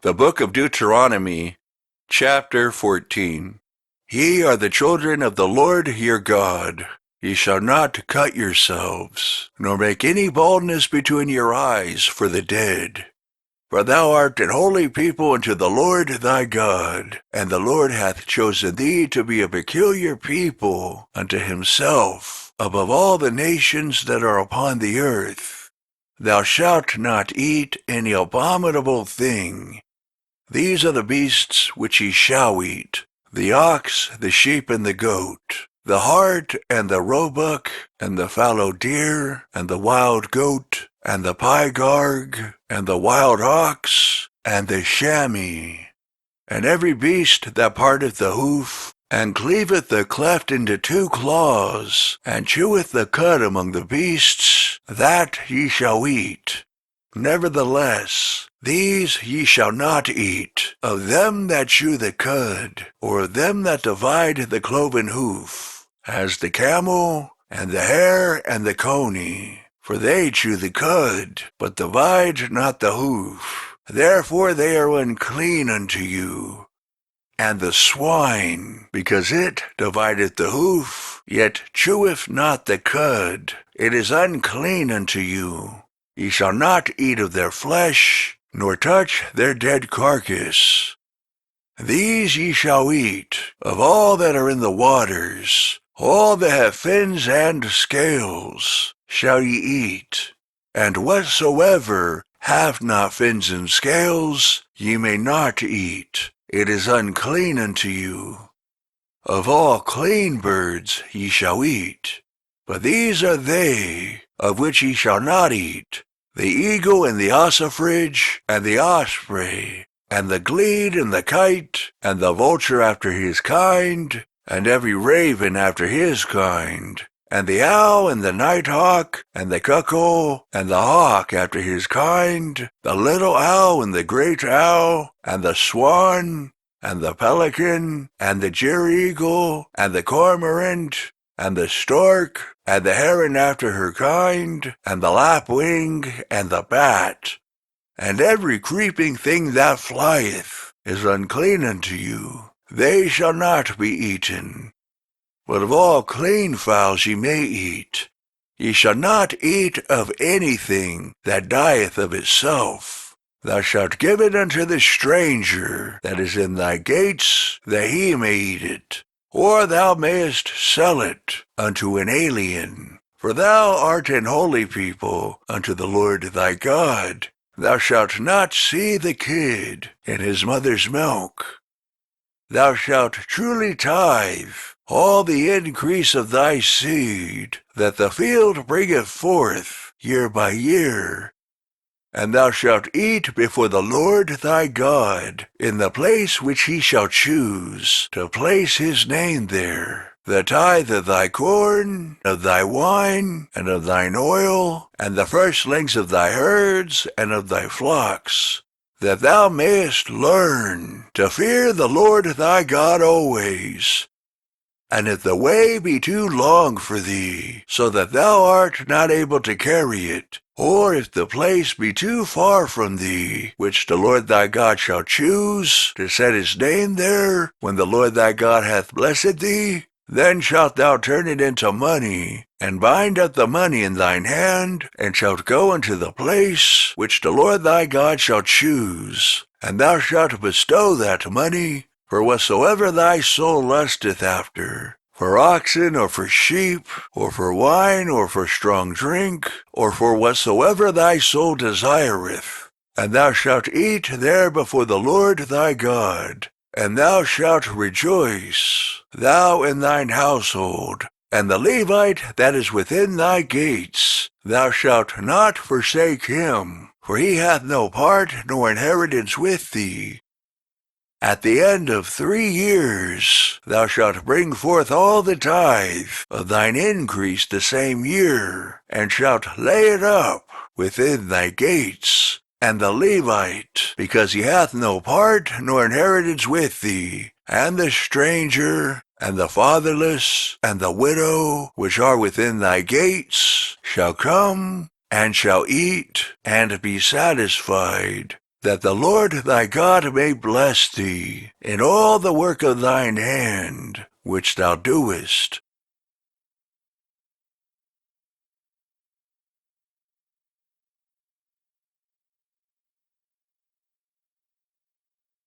The book of Deuteronomy, Chapter 14. Ye are the children of the Lord your God. Ye shall not cut yourselves, nor make any baldness between your eyes for the dead. For thou art an holy people unto the Lord thy God, and the Lord hath chosen thee to be a peculiar people unto himself, above all the nations that are upon the earth. Thou shalt not eat any abominable thing. These are the beasts which ye shall eat, the ox, the sheep, and the goat, the hart, and the roebuck, and the fallow deer, and the wild goat, and the pygarg, and the wild ox, and the chamois, and every beast that parteth the hoof, and cleaveth the cleft into two claws, and cheweth the cud among the beasts, that ye shall eat. Nevertheless, these ye shall not eat, of them that chew the cud, or of them that divide the cloven hoof, as the camel, and the hare, and the coney. For they chew the cud, but divide not the hoof. Therefore they are unclean unto you. And the swine, because it divideth the hoof, yet cheweth not the cud, it is unclean unto you. Ye shall not eat of their flesh, nor touch their dead carcass. These ye shall eat, of all that are in the waters, all that have fins and scales shall ye eat. And whatsoever hath not fins and scales ye may not eat, it is unclean unto you. Of all clean birds ye shall eat, but these are they of which ye shall not eat: the eagle, and the ossifrage, and the osprey, and the glede, and the kite, and the vulture after his kind, and every raven after his kind, and the owl, and the nighthawk, and the cuckoo, and the hawk after his kind, the little owl, and the great owl, and the swan, and the pelican, and the jereagle, and the cormorant, and the stork, and the heron after her kind, and the lapwing, and the bat. And every creeping thing that flieth is unclean unto you. They shall not be eaten. But of all clean fowls ye may eat. Ye shall not eat of anything that dieth of itself. Thou shalt give it unto the stranger that is in thy gates, that he may eat it. Or thou mayest sell it unto an alien. For thou art an holy people unto the Lord thy God. Thou shalt not see the kid in his mother's milk. Thou shalt truly tithe all the increase of thy seed, that the field bringeth forth year by year. And thou shalt eat before the Lord thy God, in the place which he shall choose, to place his name there, the tithe of thy corn, of thy wine, and of thine oil, and the firstlings of thy herds, and of thy flocks, that thou mayest learn to fear the Lord thy God always. And if the way be too long for thee, so that thou art not able to carry it, or if the place be too far from thee, which the Lord thy God shall choose to set his name there, when the Lord thy God hath blessed thee, then shalt thou turn it into money, and bind up the money in thine hand, and shalt go unto the place which the Lord thy God shall choose, and thou shalt bestow that money for whatsoever thy soul lusteth after, for oxen, or for sheep, or for wine, or for strong drink, or for whatsoever thy soul desireth. And thou shalt eat there before the Lord thy God, and thou shalt rejoice, thou and thine household, and the Levite that is within thy gates. Thou shalt not forsake him, for he hath no part nor inheritance with thee. At the end of 3 years thou shalt bring forth all the tithe of thine increase the same year, and shalt lay it up within thy gates. And the Levite, because he hath no part nor inheritance with thee, and the stranger, and the fatherless, and the widow, which are within thy gates, shall come, and shall eat, and be satisfied. that the Lord thy God may bless thee in all the work of thine hand, which thou doest,